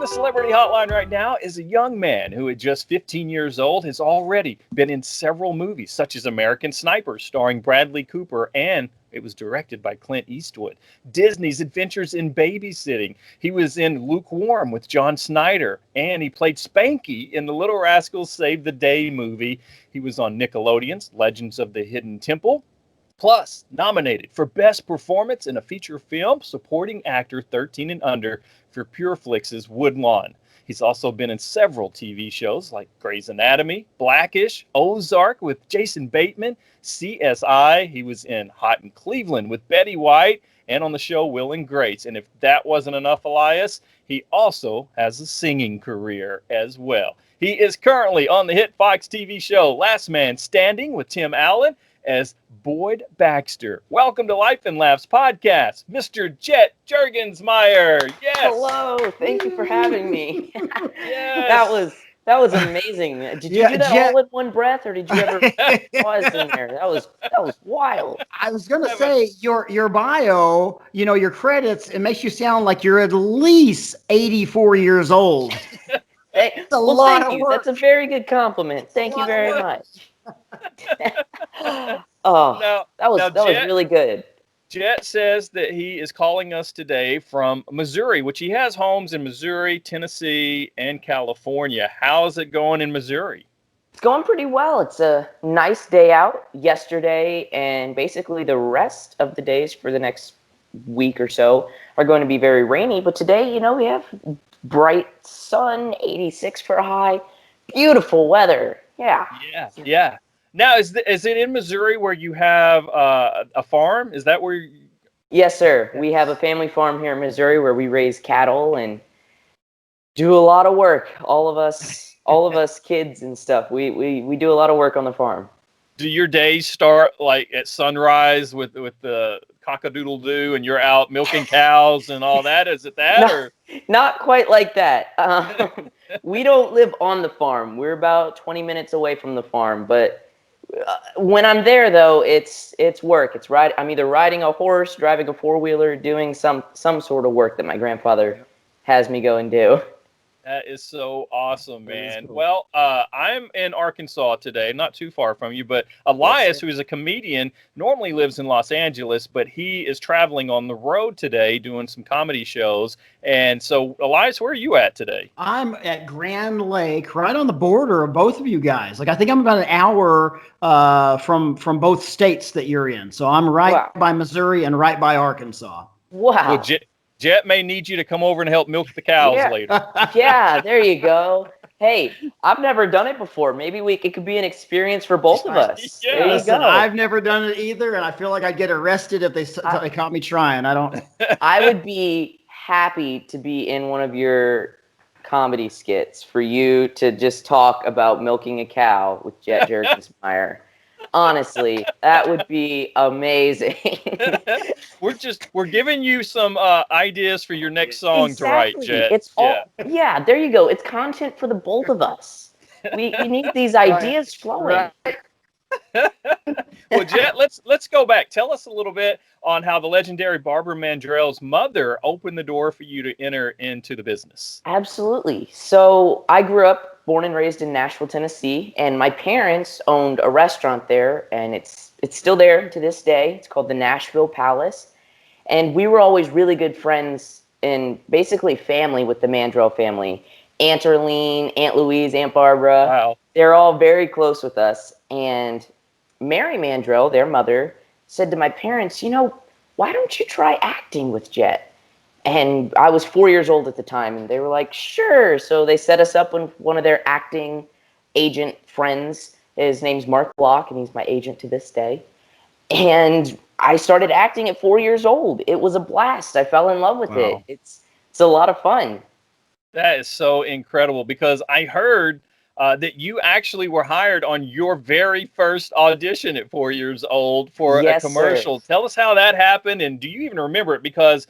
the Celebrity Hotline right now is a young man who, at just 15 years old, has already been in several movies, such as American Sniper, starring Bradley Cooper, and it was directed by Clint Eastwood. Disney's Adventures in Babysitting. He was in Lukewarm with John Snyder, and he played Spanky in the Little Rascals Save the Day movie. He was on Nickelodeon's Legends of the Hidden Temple. Plus, nominated for Best Performance in a Feature Film, Supporting Actor 13 and Under for PureFlix's Woodlawn. He's also been in several TV shows like Grey's Anatomy, Blackish, Ozark with Jason Bateman, CSI. He was in Hot in Cleveland with Betty White and on the show Will and Grace. And if that wasn't enough, Elias, he also has a singing career as well. He is currently on the hit Fox TV show Last Man Standing with Tim Allen as Boyd Baxter. Welcome to Life and Laughs podcast, Mr. Jet Jurgensmeyer. Yes. Hello. Thank you for having me. Yes. That was amazing. Did you do that Jet, all in one breath, or did you ever pause in there? That was wild. I was gonna say your bio, your credits, it makes you sound like you're at least 84 years old. Thank you. Work. That's a very good compliment. Thank you very much. That was really good. Jet says that he is calling us today from Missouri, which he has homes in Missouri, Tennessee, and California. How's it going in Missouri? It's going pretty well. It's a nice day out yesterday, and basically the rest of the days for the next week or so are going to be very rainy. But today, we have bright sun, 86 for a high, beautiful weather. Yeah. Now, is it in Missouri where you have a farm? Is that where you... Yes, sir. We have a family farm here in Missouri where we raise cattle and do a lot of work. All of us kids and stuff. We do a lot of work on the farm. Do your days start like at sunrise with the cock-a-doodle-doo and you're out milking cows and all that? Is it that? Not quite like that. We don't live on the farm. We're about 20 minutes away from the farm, but when I'm there, though, it's work. I'm either riding a horse, driving a four-wheeler, doing some sort of work that my grandfather has me go and do. That is so awesome, man. Cool. Well, I'm in Arkansas today, not too far from you, but Elias, who is a comedian, normally lives in Los Angeles, but he is traveling on the road today doing some comedy shows. And so, Elias, where are you at today? I'm at Grand Lake, right on the border of both of you guys. I think I'm about an hour from both states that you're in. So I'm right by Missouri and right by Arkansas. Wow. Well, Jet may need you to come over and help milk the cows later. Yeah, there you go. Hey, I've never done it before. Maybe it could be an experience for both of us. Yeah. There you go. I've never done it either, and I feel like I'd get arrested if they caught me trying. I don't. I would be happy to be in one of your comedy skits for you to just talk about milking a cow with Jet Jurgensmeyer. Honestly, that would be amazing. We're giving you some ideas for your next song to write, Jet. There you go. It's content for the both of us. We need these ideas flowing. Right. Well, Jet, let's go back. Tell us a little bit on how the legendary Barbara Mandrell's mother opened the door for you to enter into the business. Absolutely. So I grew up, born and raised in Nashville, Tennessee, and my parents owned a restaurant there, and it's still there to this day. It's called the Nashville Palace, and we were always really good friends and basically family with the Mandrell family. Aunt Erlene, Aunt Louise, Aunt Barbara. Wow. They're all very close with us. And Mary Mandrell, their mother, said to my parents, why don't you try acting with Jet? And I was 4 years old at the time, and they were like, sure. So they set us up with one of their acting agent friends. His name's Mark Block, and he's my agent to this day. And I started acting at 4 years old. It was a blast. I fell in love with it. It's a lot of fun. That is so incredible, because I heard that you actually were hired on your very first audition at 4 years old for a commercial. Sir. Tell us how that happened, and do you even remember it? Because,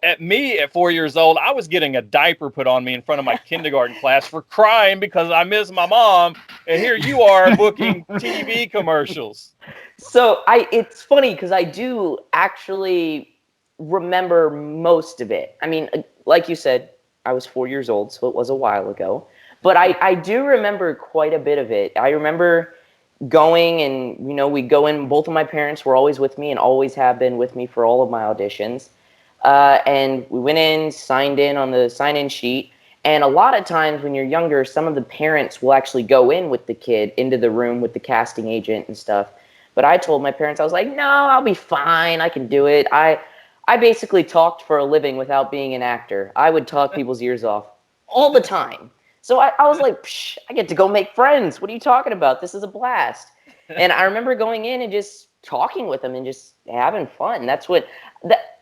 at 4 years old, I was getting a diaper put on me in front of my kindergarten class for crying because I miss my mom, and here you are booking TV commercials. So it's funny because I do actually remember most of it. I mean, like you said, I was 4 years old, so it was a while ago. But I do remember quite a bit of it. I remember going and, we'd go in. Both of my parents were always with me and always have been with me for all of my auditions. And we went in, signed in on the sign-in sheet. And a lot of times when you're younger, some of the parents will actually go in with the kid into the room with the casting agent and stuff. But I told my parents, I was like, no, I'll be fine. I can do it. I basically talked for a living without being an actor. I would talk people's ears off all the time. So I was like, psh, I get to go make friends. What are you talking about? This is a blast. And I remember going in and just talking with them and just having fun.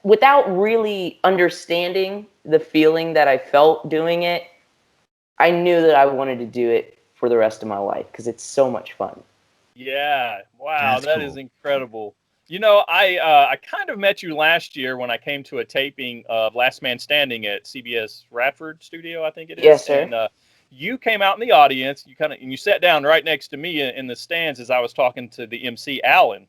Without really understanding the feeling that I felt doing it, I knew that I wanted to do it for the rest of my life because it's so much fun. Yeah. Wow, That's that cool. is incredible. I kind of met you last year when I came to a taping of Last Man Standing at CBS Radford Studio, I think it is, Yes, sir. and you came out in the audience. You sat down right next to me in the stands as I was talking to the MC Alan,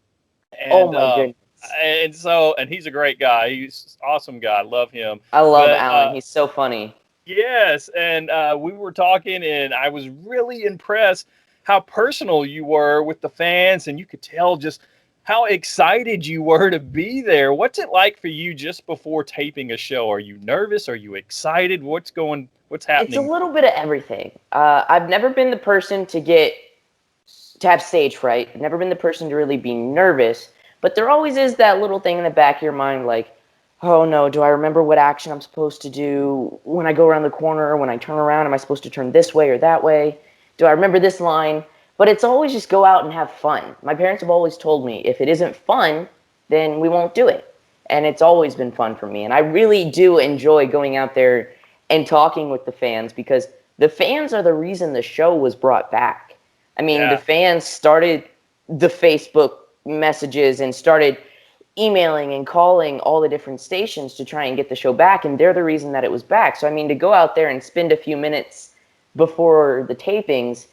Oh and my goodness. and he's a great guy. He's an awesome guy. I love him. I love But Alan. He's so funny. yes, and we were talking, and I was really impressed how personal you were with the fans, and you could tell just how excited you were to be there. What's it like for you just before taping a show? Are you nervous? Are you excited? What's It's a happening? little bit of everything. I've never been the person to have stage fright. I've never been the person to really be nervous, but there always is that little thing in the back of your mind like, oh no, do I remember what action I'm supposed to do when I go around the corner or when I turn around? Am I supposed to turn this way or that way? Do I remember this line? But it's always just go out and have fun. My parents have always told me if it isn't fun, then we won't do it. And it's always been fun for me. And I really do enjoy going out there and talking with the fans because the fans are the reason the show was brought back. I mean, the Yeah, fans started the Facebook messages and started emailing and calling all the different stations to try and get the show back, and they're the reason that it was back. So, I mean, to go out there and spend a few minutes before the tapings,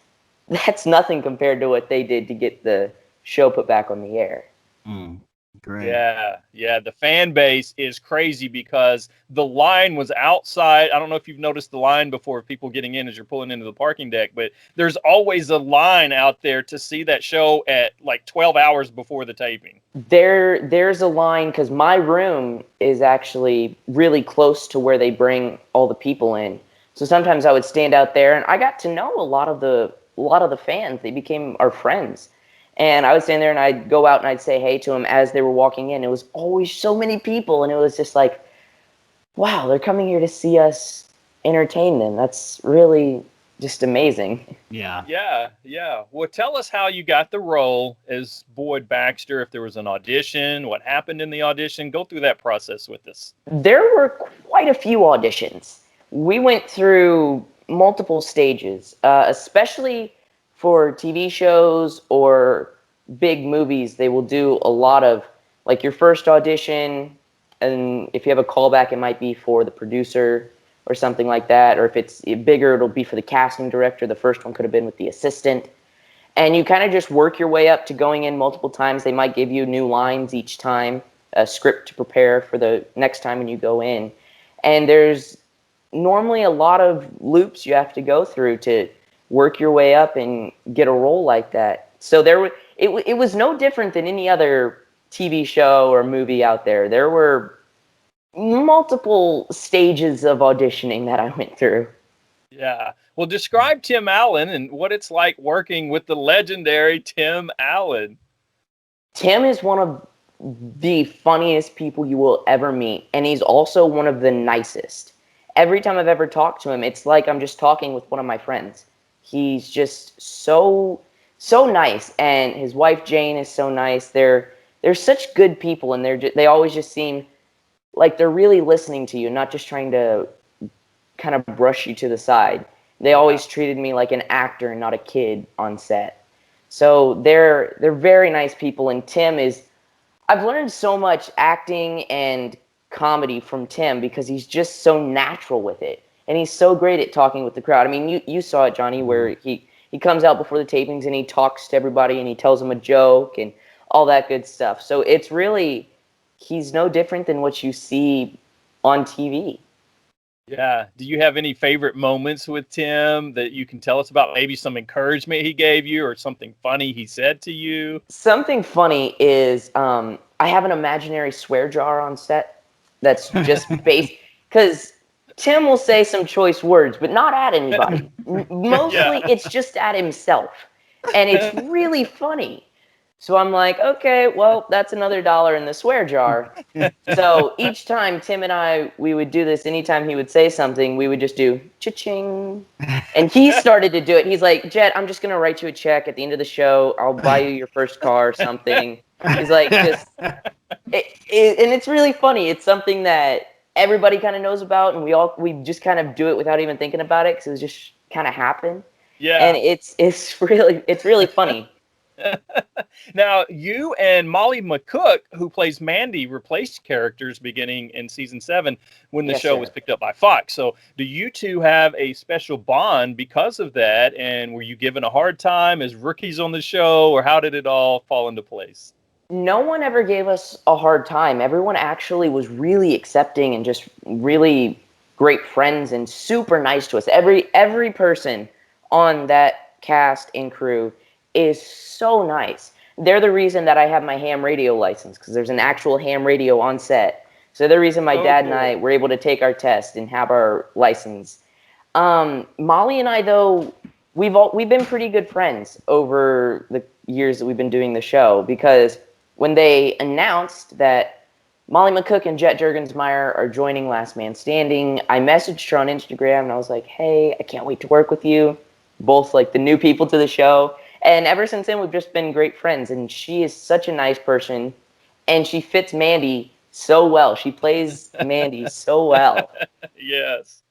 that's nothing compared to what they did to get the show put back on the air. Mm, great. yeah. The fan base is crazy because the line was outside. I don't know if you've noticed the line before, people getting in as you're pulling into the parking deck, but there's always a line out there to see that show at like 12 hours before the taping. There's a line because my room is actually really close to where they bring all the people in. So sometimes I would stand out there, and I got to know a lot of the fans. They became our friends, and I would stand there and I'd go out and I'd say hey to them as they were walking in. It was always so many people, and it was just like, wow, they're coming here to see us entertain them. That's really just amazing. Yeah. Yeah. Well, tell us how you got the role as Boyd Baxter, if there was an audition, what happened in the audition. Go through that process with us. There were quite a few auditions. We went through multiple stages, especially for TV shows or big movies. They will do a lot of, like, your first audition, and if you have a callback, it might be for the producer or something like that. Or if it's bigger, it'll be for the casting director. The first one could have been with the assistant. And you kind of just work your way up to going in multiple times. They might give you new lines each time, a script to prepare for the next time when you go in. And there's normally a lot of loops you have to go through to work your way up and get a role like that. So it was no different than any other TV show or movie out there. There were multiple stages of auditioning that I went through. Yeah. Well, describe Tim Allen and what it's like working with the legendary Tim Allen. Tim is one of the funniest people you will ever meet, and he's also one of the nicest. Every time I've ever talked to him, it's like I'm just talking with one of my friends. He's just so nice, and his wife Jane is so nice. They're such good people, and they always just seem like they're really listening to you, not just trying to kind of brush you to the side. They Yeah. always treated me like an actor and not a kid on set. So they're very nice people, and Tim is. I've learned so much acting and comedy from Tim because he's just so natural with it, and he's so great at talking with the crowd. I mean, you saw it, Johnny, where he comes out before the tapings and he talks to everybody and he tells them a joke and all that good stuff. So it's really he's no different than what you see on TV. Yeah. Do you have any favorite moments with Tim that you can tell us about? Maybe some encouragement he gave you or something funny he said to you? Something funny is I have an imaginary swear jar on set that's just based because Tim will say some choice words, but not at anybody. Yeah. Mostly it's just at himself. And it's really funny. So I'm like, okay, well, that's another dollar in the swear jar. So each time Tim and we would do this, anytime he would say something, we would just do cha-ching. And he started to do it. He's like, Jet, I'm just going to write you a check at the end of the show. I'll buy you your first car or something. He's like, and it's really funny. It's something that everybody kind of knows about, and we just kind of do it without even thinking about it because it just kind of happened. And Yeah. it's really funny. Now, you and Molly McCook, who plays Mandy, replaced characters beginning in season 7 when the Yes, show was sir. picked up by Fox. So, do you two have a special bond because of that? And were you given a hard time as rookies on the show, or how did it all fall into place? No one ever gave us a hard time. Everyone actually was really accepting and just really great friends and super nice to us. Every person on that cast and crew is so nice. They're the reason that I have my ham radio license because there's an actual ham radio on set. So they're the reason my Oh, dad and I cool. were able to take our test and have our license. Molly and I, though, we've been pretty good friends over the years that we've been doing the show because when they announced that Molly McCook and Jet Jurgensmeyer are joining Last Man Standing, I messaged her on Instagram and I was like, "Hey, I can't wait to work with you." Both like the new people to the show, and ever since then we've just been great friends. And she is such a nice person, and she fits Mandy so well. She plays Mandy so well. Yes.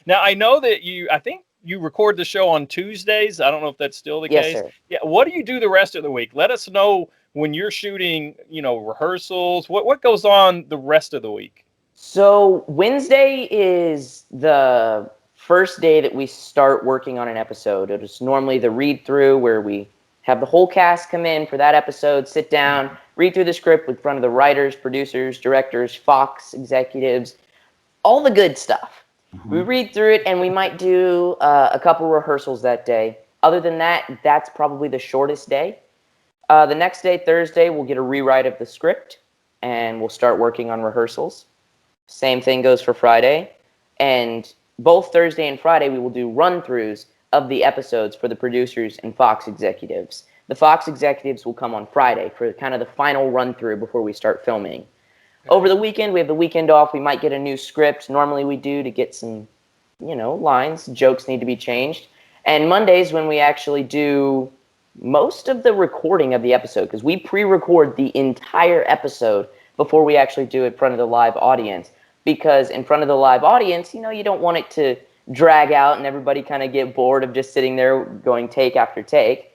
Now, I know that I think you record the show on Tuesdays. I don't know if that's still the Yes, case. sir. Yeah. What do you do the rest of the week? Let us know when you're shooting, rehearsals. What goes on the rest of the week? So Wednesday is the first day that we start working on an episode. It is normally the read through where we have the whole cast come in for that episode, sit down, read through the script in front of the writers, producers, directors, Fox executives, all the good stuff. We Mhm. read through it and we might do a couple rehearsals that day. Other than that, that's probably the shortest day. The next day, Thursday, we'll get a rewrite of the script and we'll start working on rehearsals. Same thing goes for Friday. And both Thursday and Friday, we will do run throughs of the episodes for the producers and Fox executives. The Fox executives will come on Friday for kind of the final run through before we start filming. Over Okay. the weekend, we have the weekend off. We might get a new script. Normally, we do to get some, lines, jokes need to be changed. And Mondays, when we actually do most of the recording of the episode, because we pre record the entire episode before we actually do it in front of the live audience. Because in front of the live audience, you don't want it to drag out and everybody kind of get bored of just sitting there going take after take.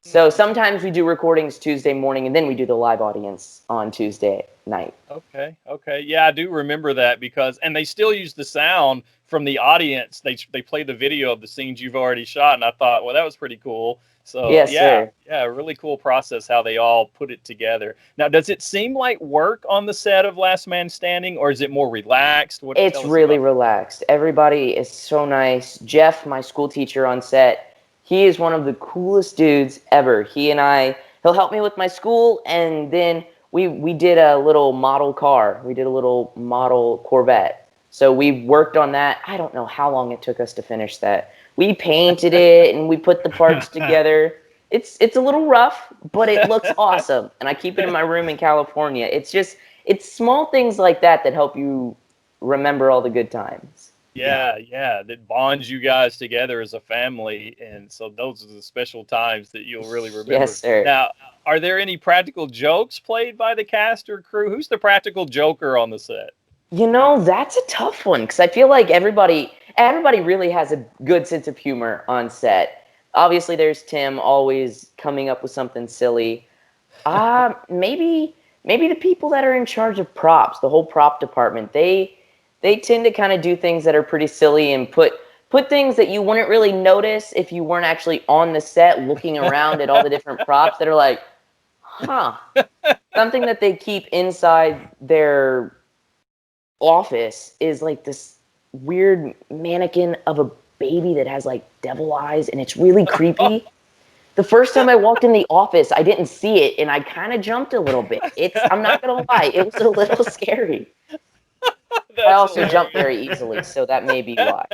So Mhm. sometimes we do recordings Tuesday morning and then we do the live audience on Tuesday night. Okay. Okay. Yeah, I do remember that and they still use the sound from the audience. They play the video of the scenes you've already shot, and I thought, well, that was pretty cool. So Yes, yeah, sir. yeah, really cool process how they all put it together. Now, does it seem like work on the set of Last Man Standing, or is it more relaxed? What It's tell us really about that? relaxed. Everybody is so nice. Jeff, my school teacher on set, he is one of the coolest dudes ever. He'll help me with my school, and then we did a little model car. We did a little model Corvette. So we worked on that. I don't know how long it took us to finish that. We painted it and we put the parts together. It's a little rough, but it looks awesome. And I keep it in my room in California. It's small things like that that help you remember all the good times. Yeah. Yeah, yeah, that bonds you guys together as a family, and so those are the special times that you'll really Yes, remember. sir. Now, are there any practical jokes played by the cast or crew? Who's the practical joker on the set? That's a tough one because I feel like everybody really has a good sense of humor on set. Obviously, there's Tim always coming up with something silly. Maybe the people that are in charge of props, the whole prop department, they tend to kind of do things that are pretty silly and put things that you wouldn't really notice if you weren't actually on the set looking around at all the different props that are like, huh, something that they keep inside their office is like this. weird mannequin of a baby that has like devil eyes, and it's really creepy. The first time I walked in the office, I didn't see it, and I kind of jumped a little bit. I'm not gonna lie, it was a little scary. I That's also jump hilarious. very easily, so that may be why.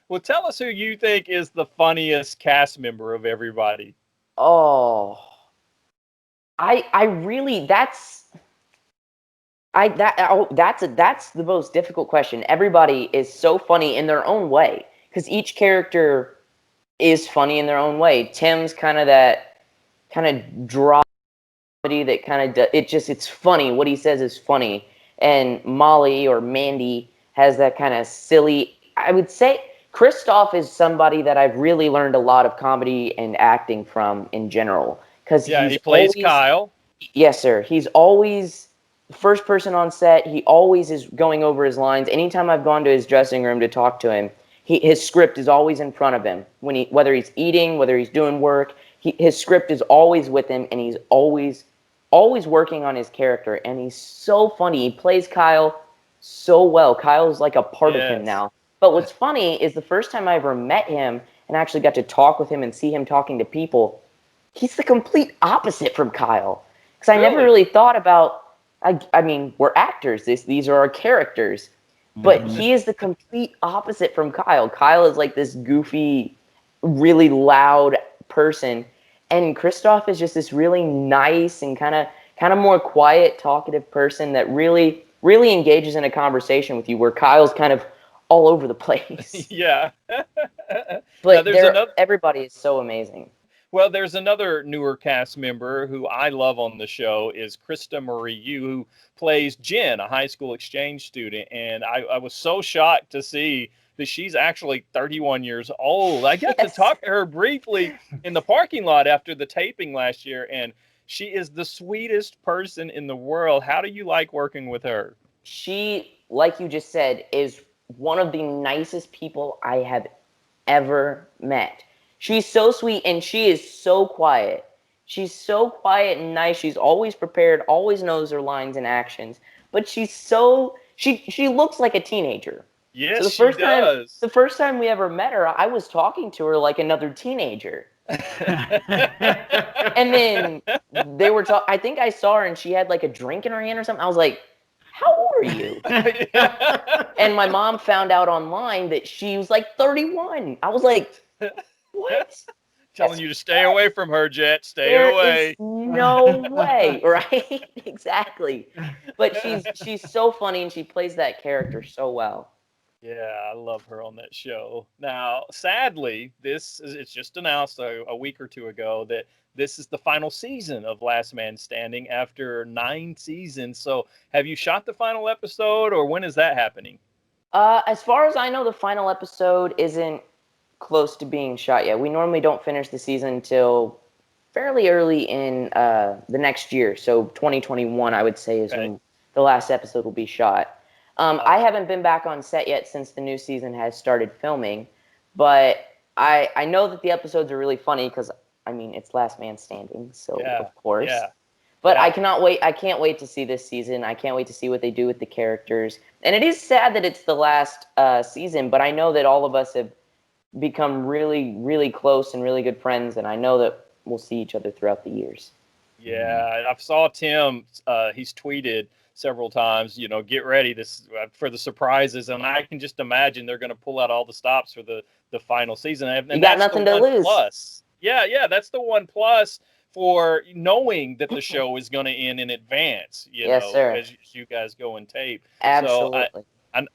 Well, tell us who you think is the funniest cast member of everybody. Oh, I really that's the most difficult question. Everybody is so funny in their own way because each character is funny in their own way. Tim's kind of that kind of dry that kind of it's funny. What he says is funny, and Molly or Mandy has that kind of silly. I would say Kristoff is somebody that I've really learned a lot of comedy and acting from in general because Yeah, he's he plays always Kyle. yes, sir. He's always the first person on set. He always is going over his lines. Anytime I've gone to his dressing room to talk to him, his script is always in front of him. Whether he's eating, whether he's doing work, his script is always with him, and he's always working on his character. And he's so funny. He plays Kyle so well. Kyle's like a part of him Yes. now. But what's funny is the first time I ever met him and actually got to talk with him and see him talking to people, he's the complete opposite from Kyle. Because I never really thought about. I mean, we're actors. These are our characters, but he is the complete opposite from Kyle. Kyle is like this goofy, really loud person, and Kristoff is just this really nice and kind of more quiet, talkative person that really engages in a conversation with you. Where Kyle's kind of all over the place, Yeah. Now but there's another. everybody is so amazing. Well, there's another newer cast member who I love on the show is Krista Marie Yu, who plays Jen, a high school exchange student. And I was so shocked to see that she's actually 31 years old. I got to Yes. talk to her briefly in the parking lot after the taping last year, and she is the sweetest person in the world. How do you like working with her? She, like you just said, is one of the nicest people I have ever met. She's so sweet and she is so quiet. She's so quiet and nice. She's always prepared, always knows her lines and actions. But she looks like a teenager. So Yes, she does. the first time we ever met her, I was talking to her like another teenager. And then they were talking. I think I saw her and she had like a drink in her hand or something. I was like, "How old are you?" And my mom found out online that she was like 31. I was like, "What?" Telling you to stay away from her, Jet. Stay There is away. no way, right? Exactly. But she's so funny and she plays that character so well. Yeah, I love her on that show. Now, sadly, it's just announced a week or two ago that this is the final season of Last Man Standing after 9 seasons. So, have you shot the final episode, or when is that happening? As far as I know, the final episode isn't close to being shot yet. We normally don't finish the season until fairly early in the next year. So 2021, I would say, is Okay. when the last episode will be shot. I haven't been back on set yet since the new season has started filming, but I know that the episodes are really funny because I mean it's Last Man Standing, so Yeah, of course. yeah, But I yeah. cannot wait. I can't wait to see this season. I can't wait to see what they do with the characters. And it is sad that it's the last season, but I know that all of us have become really, really close and really good friends, and I know that we'll see each other throughout the years. Yeah, I've saw Tim. He's tweeted several times. Get ready this for the surprises, and I can just imagine they're going to pull out all the stops for the final season, You and got that's the nothing to one lose. plus. Yeah, that's the one plus for knowing that the show is going to end in advance. Yes, sir. As you guys go and tape. So Absolutely.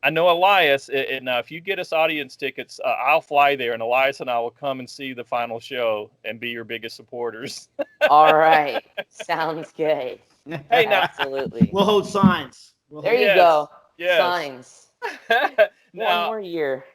I know Elias, and now if you get us audience tickets, I'll fly there, and Elias and I will come and see the final show and be your biggest supporters. All right. Sounds good. Hey, now, Absolutely. We'll hold signs. There you yes, go. yes. Signs. One Now, more year.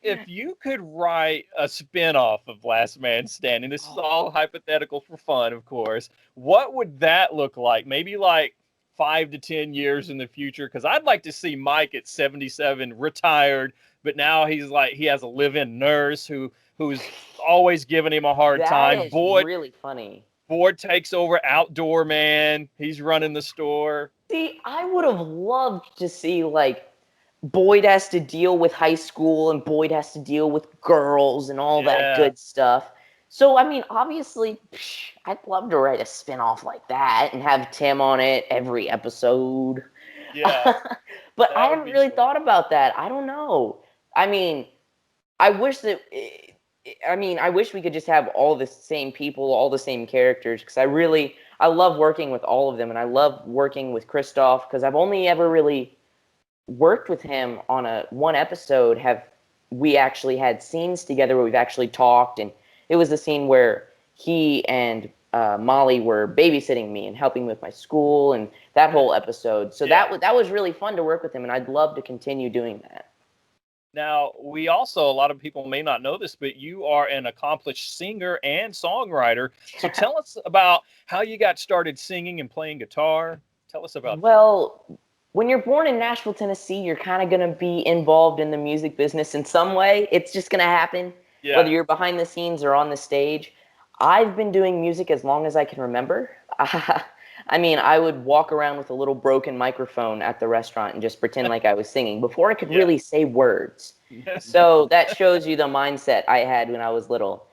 if you could write a spin-off of Last Man Standing, this is all hypothetical for fun, of course, what would that look like? Maybe like 5 to 10 years in the future? Because I'd like to see Mike at 77 retired, but now he has a live-in nurse who's always giving him a hard That time. is really funny. Boyd takes over Outdoor Man. He's running the store. See, I would have loved to see like Boyd has to deal with high school, and Boyd has to deal with girls and all that good stuff. So, I mean, obviously, I'd love to write a spinoff like that and have Tim on it every episode. Yeah. But I haven't really thought about that. I don't know. I mean, I wish that. I wish we could just have all the same people, all the same characters, because I love working with all of them, and I love working with Christoph because I've only ever really worked with him on one episode. We actually had scenes together where we've actually talked, and it was the scene where he and Molly were babysitting me and helping with my school and that whole episode. So that was really fun to work with him, and I'd love to continue doing that. Now, a lot of people may not know this, but you are an accomplished singer and songwriter. So tell us about how you got started singing and playing guitar. Tell us about that. When you're born in Nashville, Tennessee, you're kind of going to be involved in the music business in some way. It's just going to happen, whether you're behind the scenes or on the stage. I've been doing music as long as I can remember. I mean, I would walk around with a little broken microphone at the restaurant and just pretend like I was singing before I could really say words. So that shows you the mindset I had when I was little.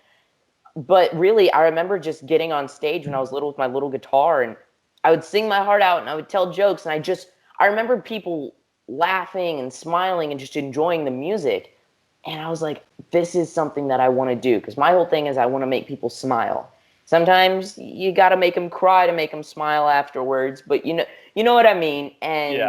But really, I remember just getting on stage when I was little with my little guitar, and I would sing my heart out and I would tell jokes, and I remember people laughing and smiling and just enjoying the music. And I was like, this is something that I want to do, because my whole thing is I want to make people smile. Sometimes you got to make them cry to make them smile afterwards, but you know what I mean? And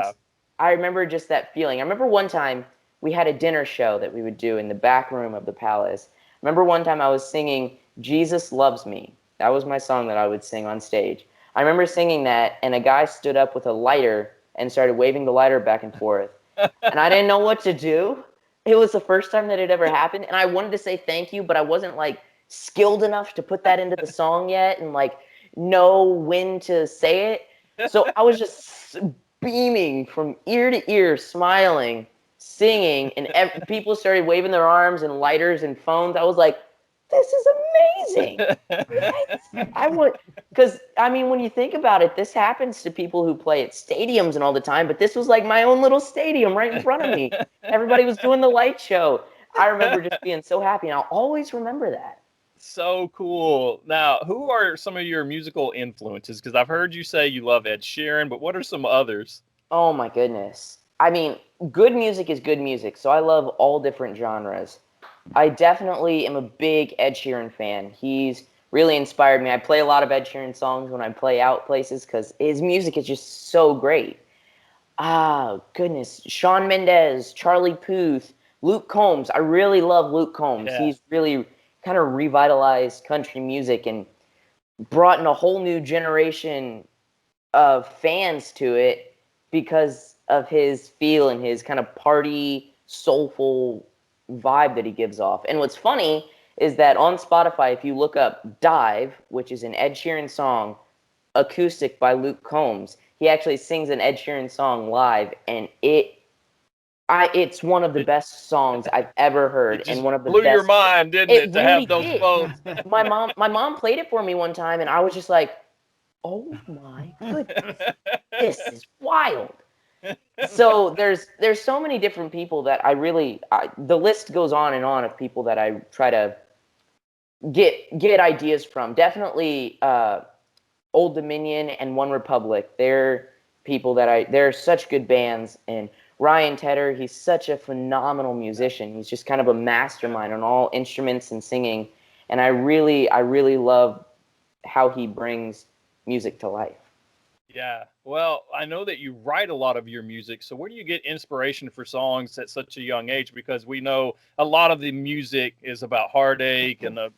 I remember just that feeling. I remember one time we had a dinner show that we would do in the back room of the Palace. I remember one time I was singing Jesus Loves Me. That was my song that I would sing on stage. I remember singing that, and a guy stood up with a lighter and started waving the lighter back and forth. And I didn't know what to do. It was the first time that it ever happened, and I wanted to say thank you, but I wasn't skilled enough to put that into the song yet and know when to say it. So I was just beaming from ear to ear, smiling, singing, and people started waving their arms and lighters and phones. I was like, this is amazing. Because when you think about it, this happens to people who play at stadiums and all the time, but this was like my own little stadium right in front of me. Everybody was doing the light show. I remember just being so happy, and I'll always remember that. So cool. Now, who are some of your musical influences? Because I've heard you say you love Ed Sheeran, but what are some others? Oh my goodness. Good music is good music, so I love all different genres. I definitely am a big Ed Sheeran fan. He's really inspired me. I play a lot of Ed Sheeran songs when I play out places because his music is just so great. Goodness. Shawn Mendes, Charlie Puth, Luke Combs. I really love Luke Combs. Yeah. He's really kind of revitalized country music and brought in a whole new generation of fans to it because of his feel and his kind of party, soulful vibe that he gives off. And what's funny is that on Spotify, if you look up Dive, which is an Ed Sheeran song, acoustic by Luke Combs, he actually sings an Ed Sheeran song live, and it's one of the best songs I've ever heard, and one of the blew best. Your mind, didn't it, to really have those phones? My mom played it for me one time, and I was just like, "Oh my goodness, this is wild." So there's so many different people that the list goes on and on of people that I try to get ideas from. Definitely Old Dominion and One Republic. They're people that they're such good bands. And Ryan Tedder, he's such a phenomenal musician. He's just kind of a mastermind on all instruments and singing. And I really love how he brings music to life. Yeah. Well, I know that you write a lot of your music. So where do you get inspiration for songs at such a young age? Because we know a lot of the music is about heartache and a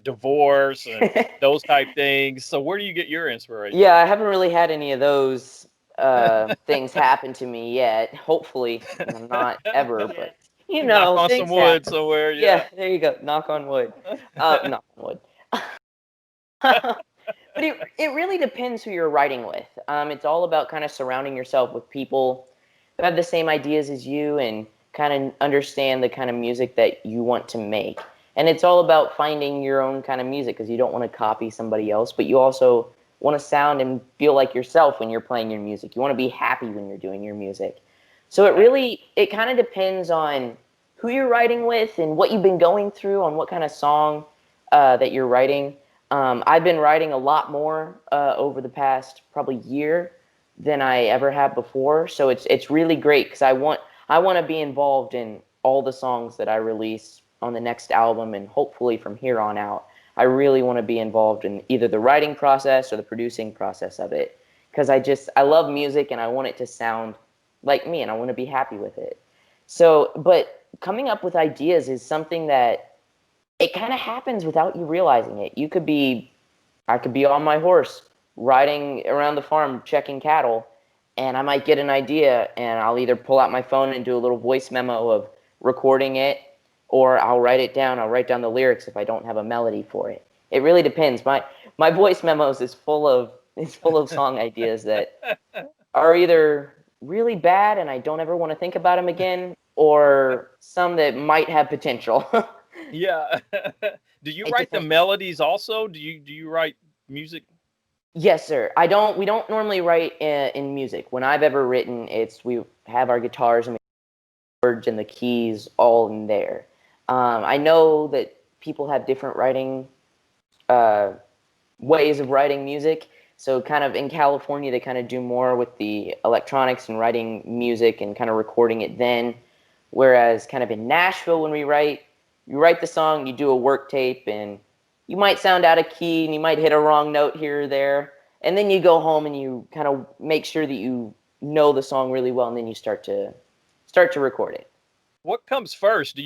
divorce and those type things. So where do you get your inspiration? Yeah, I haven't really had any of those things happen to me yet. Hopefully, not ever. But knock on some wood happen. Somewhere. Yeah, there you go. Knock on wood. Knock on wood. But it really depends who you're writing with. It's all about kind of surrounding yourself with people who have the same ideas as you and kind of understand the kind of music that you want to make. And it's all about finding your own kind of music because you don't want to copy somebody else, but you also want to sound and feel like yourself when you're playing your music. You want to be happy when you're doing your music. So it kind of depends on who you're writing with and what you've been going through on what kind of song that you're writing. I've been writing a lot more over the past probably year than I ever have before. So it's really great because I want to be involved in all the songs that I release on the next album, and hopefully from here on out, I really want to be involved in either the writing process or the producing process of it because I love music and I want it to sound like me and I want to be happy with it. So, but coming up with ideas is something that it kind of happens without you realizing it. I could be on my horse riding around the farm checking cattle, and I might get an idea, and I'll either pull out my phone and do a little voice memo of recording it, or I'll write it down. I'll write down the lyrics if I don't have a melody for it. It really depends. My voice memos is full of song ideas that are either really bad and I don't ever want to think about them again, or some that might have potential. Yeah. Do you It write the depends. melodies also? Do you write music? Yes, sir. I don't. We don't normally write in music. When I've ever written, we have our guitars and the words and the keys all in there. I know that people have different writing uh, ways of writing music. So, kind of in California, they kind of do more with the electronics and writing music and kind of recording it then. Whereas, kind of in Nashville, when you write the song, you do a work tape, and you might sound out of key and you might hit a wrong note here or there. And then you go home and you kind of make sure that you know the song really well, and then you start to record it. What comes first?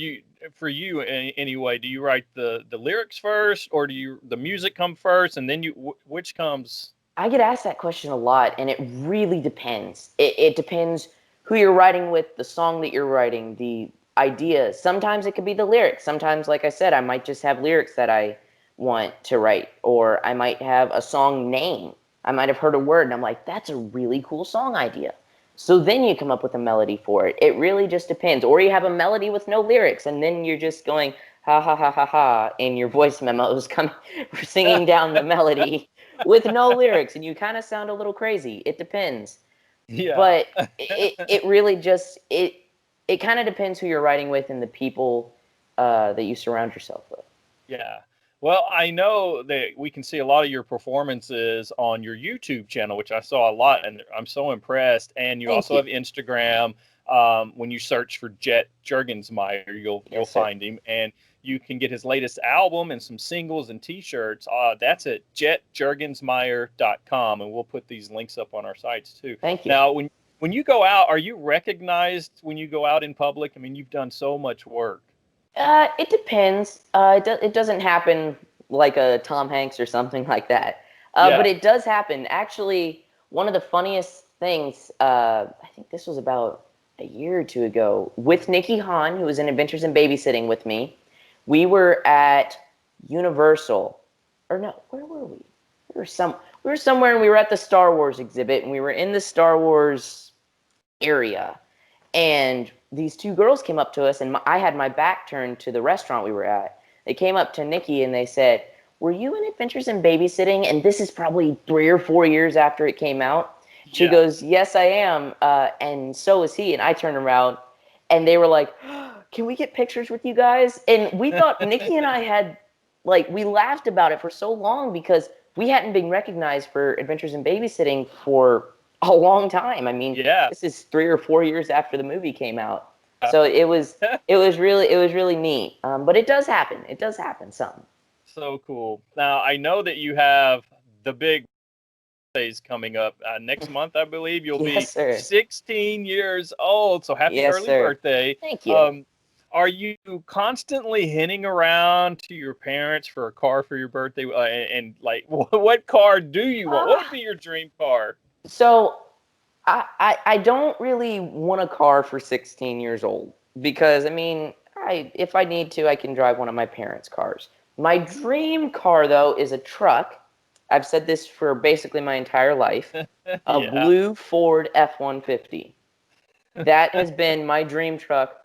For you anyway, do you write the lyrics first, or the music come first, and then which comes? I get asked that question a lot, and it really depends. It depends who you're writing with, the song that you're writing, the idea. Sometimes it could be the lyrics. Sometimes, like I said, I might just have lyrics that I want to write, or I might have a song name. I might have heard a word, and I'm like, that's a really cool song idea. So then you come up with a melody for it. It really just depends. Or you have a melody with no lyrics, and then you're just going ha ha ha ha ha in your voice memos, come singing down the melody with no lyrics, and you kind of sound a little crazy. It depends, Yeah. but it really just it kind of depends who you're writing with and the people that you surround yourself with. Yeah. Well, I know that we can see a lot of your performances on your YouTube channel, which I saw a lot, and I'm so impressed. And you Thank also you. have Instagram. When you search for Jet Jurgensmeyer, you'll Yes, sir. find him, and you can get his latest album and some singles and T-shirts. That's at jetjurgensmeyer.com, and we'll put these links up on our sites too. Thank you. Now, when you go out, are you recognized when you go out in public? I mean, you've done so much work. It depends. It doesn't happen like a Tom Hanks or something like that. But Yeah. it does happen. Actually, one of the funniest things, I think this was about a year or two ago, with Nikki Hahn, who was in Adventures in Babysitting with me. We were at Universal, or no, where were we? We were somewhere, and we were at the Star Wars exhibit, and we were in the Star Wars area, and these two girls came up to us, and I had my back turned to the restaurant we were at. They came up to Nikki and they said, "Were you in Adventures in Babysitting?" And this is probably 3 or 4 years after it came out. She Yeah. goes, "Yes, I am." And so is he. And I turned around, and they were like, "Can we get pictures with you guys?" And we thought Nikki and I had, like, we laughed about it for so long because we hadn't been recognized for Adventures in Babysitting for a long time. I mean, Yeah. this is 3 or 4 years after the movie came out, so it was really neat. But it does happen. It does happen some. So cool. Now, I know that you have the big days coming up next month. I believe you'll be Yes, sir. 16 years old. So happy Yes, early sir. birthday. Thank you. Um, are you constantly hinting around to your parents for a car for your birthday? And like, what car do you want? What would Ah, be your dream car? so I don't really want a car for 16 years old because I mean, if I need to, I can drive one of my parents' cars. My dream car though is a truck. I've said this for basically my entire life. A Yeah. blue Ford F-150. That has been my dream truck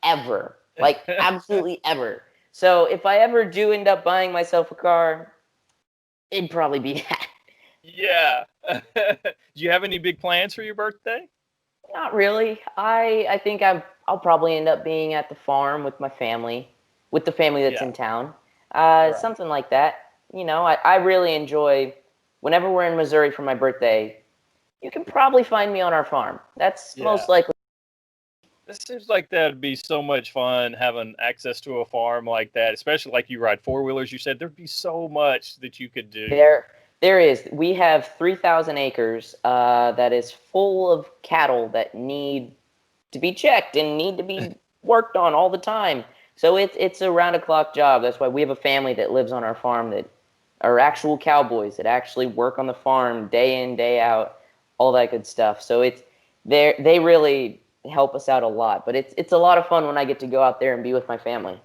forever. Like absolutely ever. So if I ever do end up buying myself a car, it'd probably be that. Yeah. Do you have any big plans for your birthday? Not really. I think I'll probably end up being at the farm with my family, with the family that's Yeah. in town. Right. Something like that. You know, I really enjoy whenever we're in Missouri for my birthday. You can probably find me on our farm. That's Yeah. most likely. It seems like that'd be so much fun having access to a farm like that, especially like you ride four wheelers. You said there'd be so much that you could do. There is. We have 3,000 acres that is full of cattle that need to be checked and need to be worked on all the time. So it's a round the clock job. That's why we have a family that lives on our farm that are actual cowboys that actually work on the farm day in, day out, all that good stuff. So they really help us out a lot. But it's a lot of fun when I get to go out there and be with my family.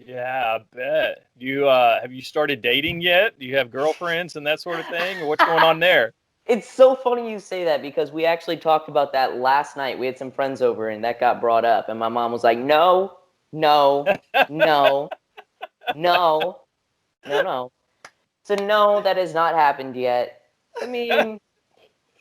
Yeah, I bet. You have you started dating yet? Do you have girlfriends and that sort of thing, or what's going on there? It's so funny you say that because we actually talked about that last night. We had some friends over and that got brought up, and my mom was like, "No, no, no, no, no, no." So no, that has not happened yet. I mean,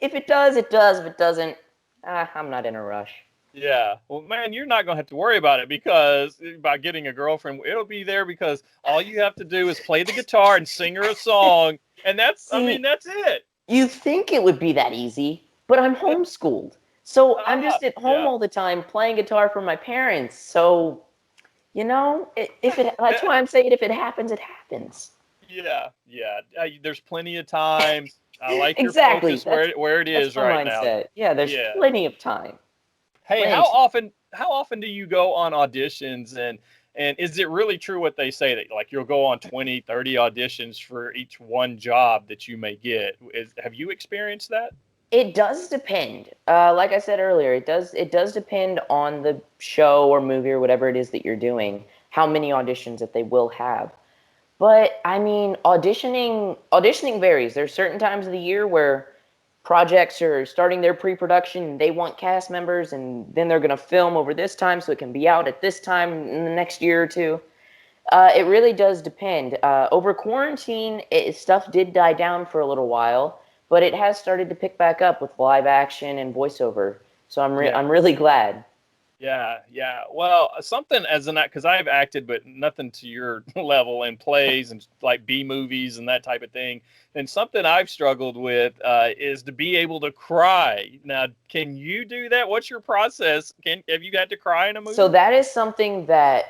if it does, it does. If it doesn't, I'm not in a rush. Yeah. Well, man, you're not gonna have to worry about it because about getting a girlfriend, it'll be there because all you have to do is play the guitar and sing her a song, and I mean, See, that's it. you think it would be that easy, but I'm homeschooled. So I'm Ah, just at home yeah. all the time playing guitar for my parents. So, you know, that's why I'm saying if it happens, it happens. Yeah, yeah. There's plenty of time. I like your Exactly. focus where it That's is my right now. mindset. Yeah, there's Yeah. plenty of time. Hey, Plenty. how often do you go on auditions and is it really true what they say that like you'll go on 20, 30 auditions for each one job that you may get? Have you experienced that? It does depend. Like I said earlier, it does depend on the show or movie or whatever it is that you're doing, how many auditions that they will have. But I mean, auditioning varies. There's certain times of the year where projects are starting their pre-production and they want cast members and then they're going to film over this time so it can be out at this time in the next year or two. It really does depend. Over quarantine, stuff did die down for a little while, but it has started to pick back up with live action and voiceover. So Yeah. I'm really glad. Yeah, yeah. Well, something as an act because I've acted, but nothing to your level in plays and like B movies and that type of thing. And something I've struggled with is to be able to cry. Now, can you do that? What's your process? Can have you had to cry in a So movie? that is something that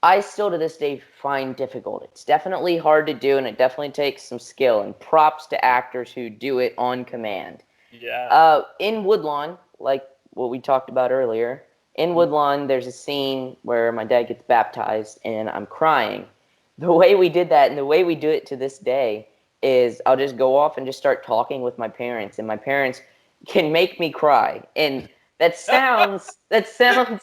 I still to this day find difficult. It's definitely hard to do, and it definitely takes some skill. And props to actors who do it on command. Yeah. In Woodlawn, like what we talked about earlier, in Mhm. Woodlawn, there's a scene where my dad gets baptized and I'm crying. The way we did that and the way we do it to this day is I'll just go off and just start talking with my parents, and my parents can make me cry. And that sounds that sounds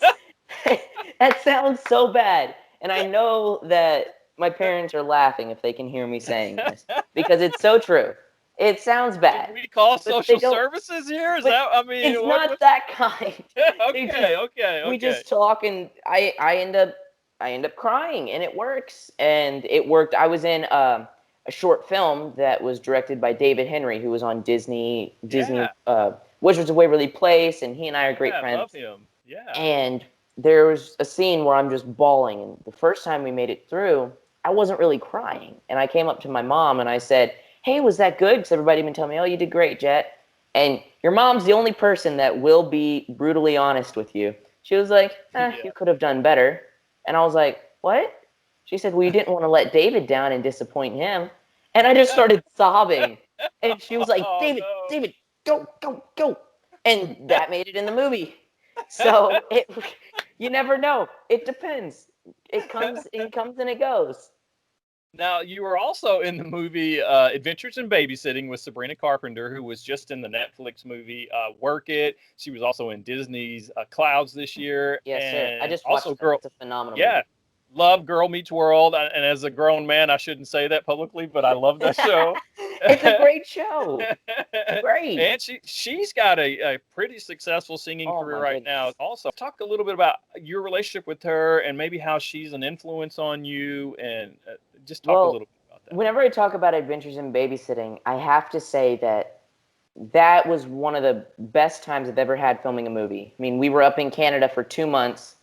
so bad. And I know that my parents are laughing if they can hear me saying this because it's so true. It sounds Should bad, we call but they social don't. services here? Is But that I mean, it's not what's that kind. They just okay, okay, we okay. just talk, and I end up crying, and it works. And it worked. I was in a short film that was directed by David Henry, who was on Disney Yeah, Wizards of Waverly Place, and he and I are great yeah, love friends. him. Yeah. And there was a scene where I'm just bawling. And the first time we made it through, I wasn't really crying. And I came up to my mom and I said, "Hey, was that good?" Because everybody had been telling me, "Oh, you did great, Jet." And your mom's the only person that will be brutally honest with you. She was like, Yeah. "You could have done better." And I was like, "What?" She said, "Well, you didn't want to let David down and disappoint him." And I just started sobbing. And she was like, Oh "David, no. David, go, go, go." And that made it in the movie. So you never know. It depends. It comes and it goes. Now, you were also in the movie Adventures in Babysitting with Sabrina Carpenter, who was just in the Netflix movie Work It. She was also in Disney's Clouds this year. Yes, sir. I And just also, watched that. Girl, It's a phenomenal yeah, movie. love Girl Meets World. And as a grown man, I shouldn't say that publicly, but I love that show. It's a great show. Great. And she's got a pretty successful singing Oh career my right now. goodness. Also, talk a little bit about your relationship with her and maybe how she's an influence on you, and just talk a Well, little bit about that. whenever I talk about Adventures in Babysitting, I have to say that that was one of the best times I've ever had filming a movie. I mean, we were up in Canada for 2 months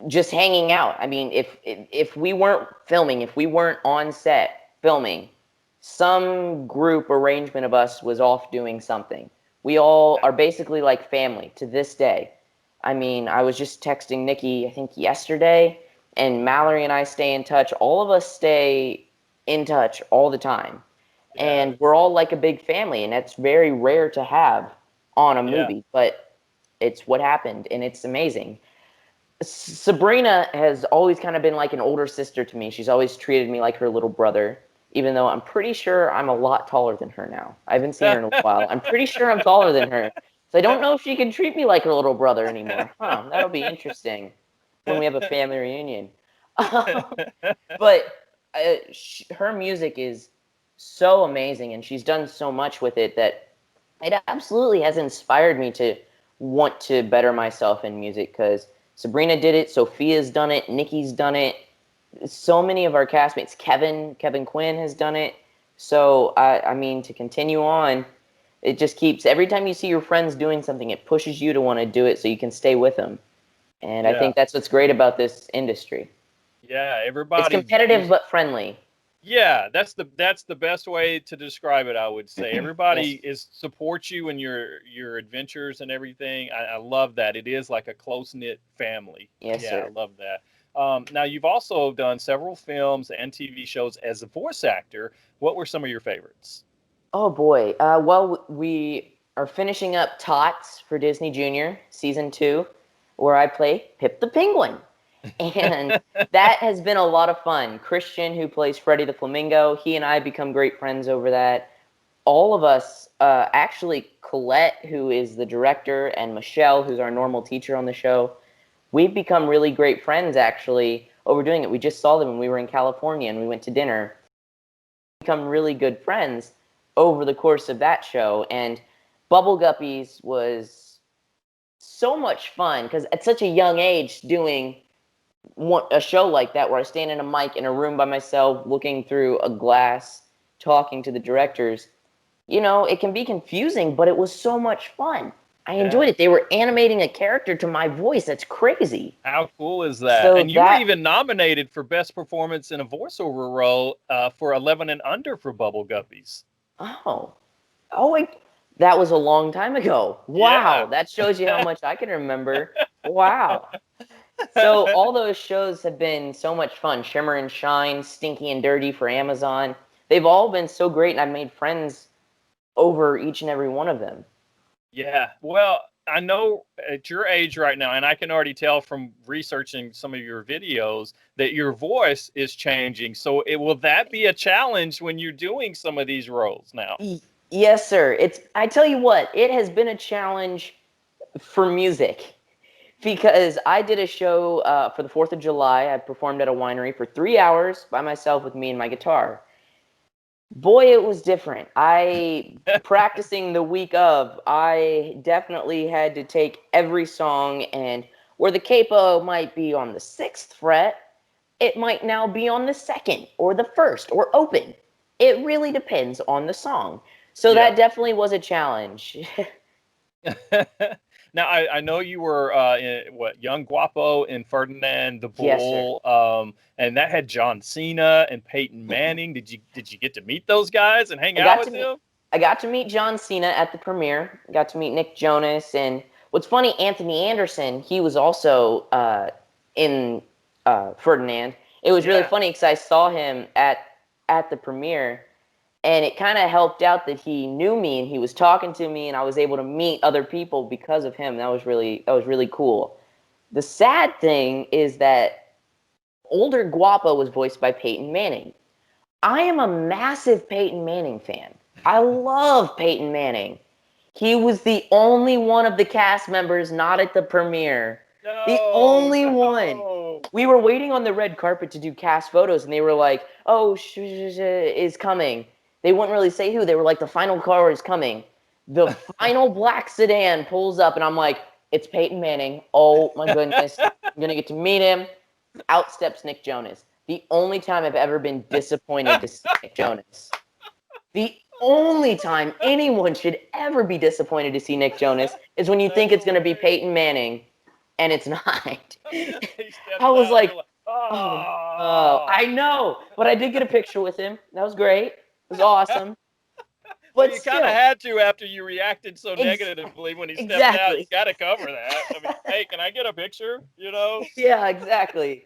just hanging out. I mean, if we weren't filming, if we weren't on set filming, some group arrangement of us was off doing something. We all are basically like family to this day. I mean, I was just texting Nikki, I think yesterday, and Mallory and I stay in touch. All of us stay in touch all the time. Yeah. And we're all like a big family, and that's very rare to have on a Yeah. movie, but it's what happened, and it's amazing. Sabrina has always kind of been like an older sister to me. She's always treated me like her little brother, even though I'm pretty sure I'm a lot taller than her now. I haven't seen her in a while. I'm pretty sure I'm taller than her. So I don't know if she can treat me like her little brother anymore. Huh, that'll be interesting when we have a family reunion. But her music is so amazing, and she's done so much with it that it absolutely has inspired me to want to better myself in music, because Sabrina did it, Sophia's done it, Nikki's done it, so many of our castmates, Kevin Quinn has done it. So I mean, to continue on, it just keeps, every time you see your friends doing something, it pushes you to want to do it so you can stay with them. And I Yeah. think that's what's great about this industry. Yeah. It's Everybody competitive but friendly. Yeah, that's the best way to describe it, I would say. Yes, Everybody is supports you in your adventures and everything. I love that. It is like a close-knit family. yes, Yeah, I sir. love that. Now you've also done several films and TV shows as a voice actor. What were some of your favorites? Oh boy. Well, we are finishing up Tots for Disney Junior season 2, where I play Pip the Penguin, and that has been a lot of fun. Christian, who plays Freddie the Flamingo, he and I become great friends over that. All of us, actually, Colette, who is the director, and Michelle, who's our normal teacher on the show, we've become really great friends actually over doing it. We just saw them when we were in California and we went to dinner. Become really good friends over the course of that show. And Bubble Guppies was so much fun because at such a young age doing a show like that where I stand in a mic in a room by myself looking through a glass talking to the directors, it can be confusing, but it was so much fun. I Yeah. enjoyed it. They were animating a character to my voice. That's crazy. How cool is that? So And you were that, even nominated for Best Performance in a Voiceover Role for 11 and Under for Bubble Guppies. oh, oh, wait, that was a long time ago. Yeah. Wow, that shows you how much I can remember. Wow. So all those shows have been so much fun. Shimmer and Shine, Stinky and Dirty for Amazon. They've all been so great, and I've made friends over each and every one of them. Yeah. Well, I know at your age right now, and I can already tell from researching some of your videos that your voice is changing. So, will that be a challenge when you're doing some of these roles now? Yes, sir. I tell you what, it has been a challenge for music because I did a show for the 4th of July. I performed at a winery for 3 hours by myself with me and my guitar. Boy, it was different. Practicing the week of, I definitely had to take every song, and where the capo might be on the 6th fret, it might now be on the 2nd or the 1st or open. It really depends on the song. So Yeah. that definitely was a challenge. Now, I know you were Young Guapo in Ferdinand the Yes, sir. Bull, and that had John Cena and Peyton Manning. Did you get to meet those guys and hang I out got with to meet them? I got to meet John Cena at the premiere. I got to meet Nick Jonas, and what's funny, Anthony Anderson, he was also in Ferdinand. It was really Yeah. funny because I saw him at the premiere, and it kind of helped out that he knew me and he was talking to me, and I was able to meet other people because of him. That was really cool. The sad thing is that older Guapo was voiced by Peyton Manning. I am a massive Peyton Manning fan. I love Peyton Manning. He was the only one of the cast members not at the premiere. The No, only one. no. We were waiting on the red carpet to do cast photos, and they were like, "Oh, is coming." They wouldn't really say who. They were like, "The final car is coming." The final black sedan pulls up, and I'm like, "It's Peyton Manning." Oh my goodness, I'm gonna get to meet him. Out steps Nick Jonas. The only time I've ever been disappointed to see Nick Jonas. The only time anyone should ever be disappointed to see Nick Jonas is when you think it's going to be Peyton Manning, and it's not. He steps I was out and you're like, like, oh, no. oh. I know. But I did get a picture with him. That was great. It was awesome. Well, But you kind of still, had to after you reacted so ex- negatively when he stepped out. You exactly. got to cover that. I mean, hey, can I get a picture? You know? Yeah, exactly.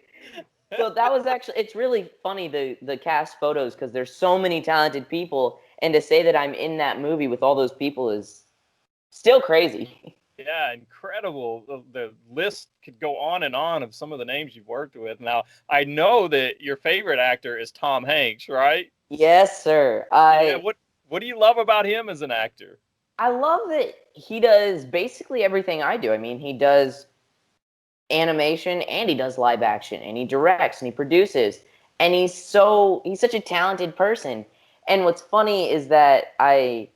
So that was actually, it's really funny, the cast photos, because there's so many talented people. And to say that I'm in that movie with all those people is still crazy. Yeah, incredible. The list could go on and on of some of the names you've worked with. Now, I know that your favorite actor is Tom Hanks, right? Yes, sir. Yeah. What do you love about him as an actor? I love that he does basically everything I do. I mean, he does animation and he does live action and he directs and he produces, and he's such a talented person. And what's funny is that I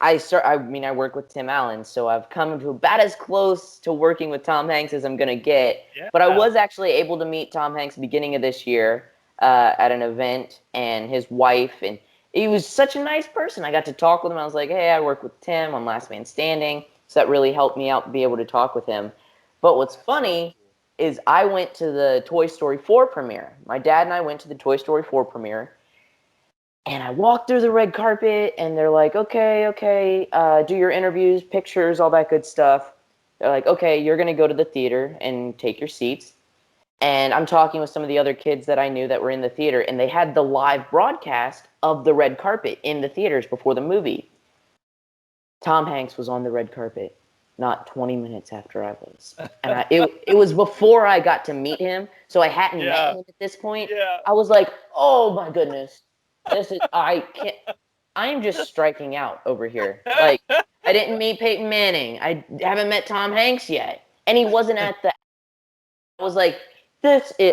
mean, I work with Tim Allen, so I've come to about as close to working with Tom Hanks as I'm gonna get. But I Yeah. was actually able to meet Tom Hanks beginning of this year at an event, and his wife, and he was such a nice person. I got to talk with him. I was like, "Hey, I work with Tim on Last Man Standing," so that really helped me out be able to talk with him. But what's That's so funny cool. is I went to the Toy Story 4 premiere. My dad and I went to the Toy Story 4 premiere, and I walked through the red carpet, and they're like, okay, do your interviews, pictures, all that good stuff. They're like, okay, you're going to go to the theater and take your seats. And I'm talking with some of the other kids that I knew that were in the theater, and they had the live broadcast of the red carpet in the theaters before the movie. Tom Hanks was on the red carpet not 20 minutes after I was. And it was before I got to meet him, so I hadn't met Yeah. him at this point. Yeah. I was like, oh my goodness. I can't, I'm just striking out over here. Like, I didn't meet Peyton Manning. I haven't met Tom Hanks yet. And he wasn't at the, I was like,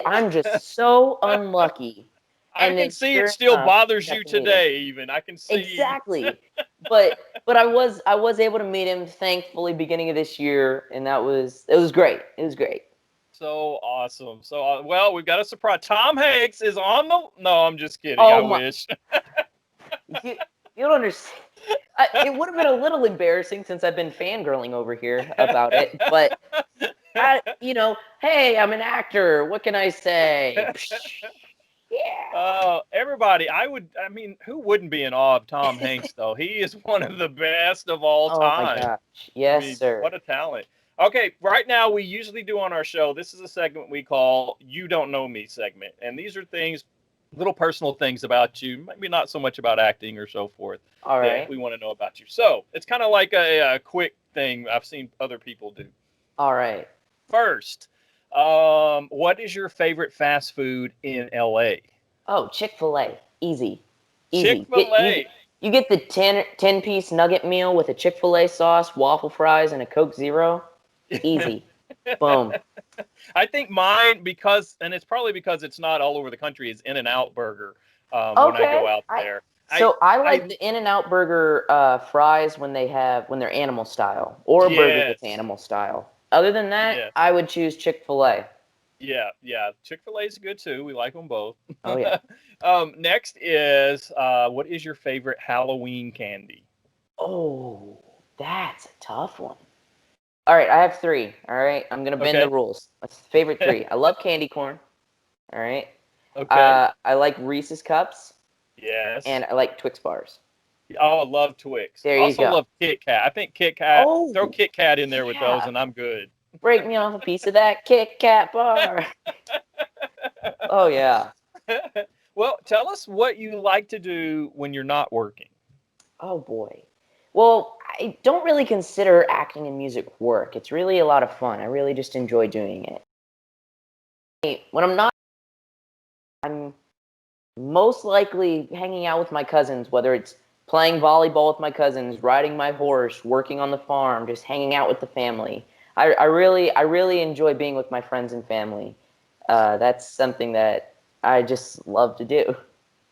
I'm just so unlucky. I And can then see it sure still enough, bothers got you to meet him. today, even. I can see. Exactly. But I was able to meet him thankfully beginning of this year, and it was great. It was great. So awesome. So, well, we've got a surprise. Tom Hanks is on the. No, I'm just kidding. I Oh my, wish. you, you don't understand. It would have been a little embarrassing since I've been fangirling over here about it, but hey, I'm an actor. What can I say? Psh, yeah. Everybody, I mean, who wouldn't be in awe of Tom Hanks, though? He is one of the best of all Oh my time. gosh. I Yes, mean, sir. what a talent. Okay, right now we usually do on our show, this is a segment we call You Don't Know Me segment. And these are things, little personal things about you, maybe not so much about acting or so forth, All that right. we want to know about you. So it's kind of like a quick thing I've seen other people do. All right. First, what is your favorite fast food in LA? Oh, Chick-fil-A. Easy. Chick Easy. fil A. You get the 10-piece nugget meal with a Chick-fil-A sauce, waffle fries, and a Coke Zero. Easy. Boom. I think mine, and it's probably because it's not all over the country, is In-N-Out Burger. When I go Okay. out there, I I like the In-N-Out Burger fries when they're animal style, or a burger that's yes, animal style. Other than that, yes, I would choose Chick-fil-A. yeah. Chick Fil A is good too. We like them both. Oh yeah. Next is what is your favorite Halloween candy? Oh, that's a tough one. All right, I have three. All right, I'm gonna bend the Okay, rules. That's the favorite three. I love candy corn. All right. okay, I like Reese's cups, yes. and I like Twix bars. Oh, I love Twix. There you Also go. love Kit Kat. I think Kit Kat. Oh, Throw Kit Kat in there with those, yeah. and I'm good. Break me off a piece of that Kit Kat bar. Oh yeah. Well, tell us what you like to do when you're not working. Oh boy. Well, I don't really consider acting and music work. It's really a lot of fun. I really just enjoy doing it. When I'm not, I'm most likely hanging out with my cousins, whether it's playing volleyball with my cousins, riding my horse, working on the farm, just hanging out with the family. I really enjoy being with my friends and family. That's something that I just love to do.